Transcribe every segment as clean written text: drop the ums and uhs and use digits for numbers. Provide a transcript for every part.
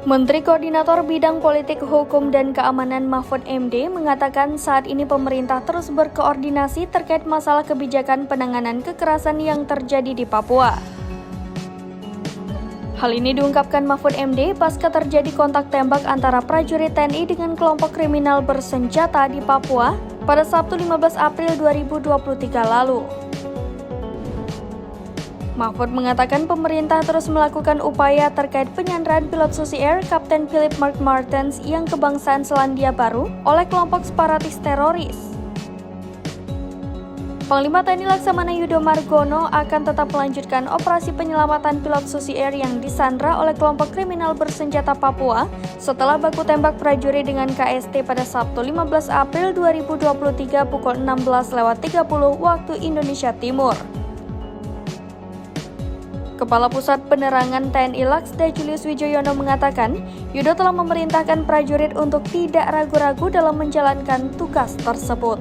Menteri Koordinator Bidang Politik, Hukum, dan Keamanan Mahfud MD mengatakan saat ini pemerintah terus berkoordinasi terkait masalah kebijakan penanganan kekerasan yang terjadi di Papua. Hal ini diungkapkan Mahfud MD pasca terjadi kontak tembak antara prajurit TNI dengan kelompok kriminal bersenjata di Papua pada Sabtu 15 April 2023 lalu. Mahfud mengatakan pemerintah terus melakukan upaya terkait penyanderaan pilot Susi Air Kapten Philip Mark Martens yang kebangsaan Selandia Baru oleh kelompok separatis teroris. Panglima TNI Laksamana Yudo Margono akan tetap melanjutkan operasi penyelamatan pilot Susi Air yang disandra oleh kelompok kriminal bersenjata Papua setelah baku tembak prajurit dengan KST pada Sabtu 15 April 2023 pukul 16.30 waktu Indonesia Timur. Kepala Pusat Penerangan TNI Laksda Julius Wijoyono mengatakan, Yudo telah memerintahkan prajurit untuk tidak ragu-ragu dalam menjalankan tugas tersebut.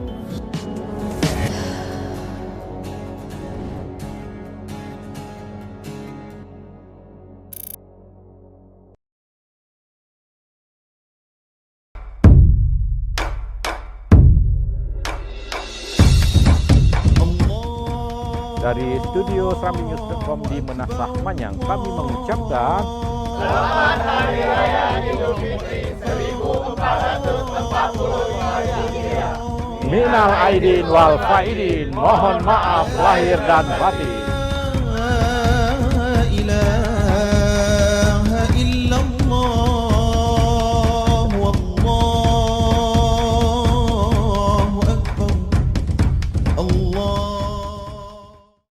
Dari studio SerambiNews.com di Menasah Manyang, kami mengucapkan Selamat Hari Raya Idul Fitri 1445 Hijriah. Minal Aidin wal Faidin, mohon maaf lahir dan batin.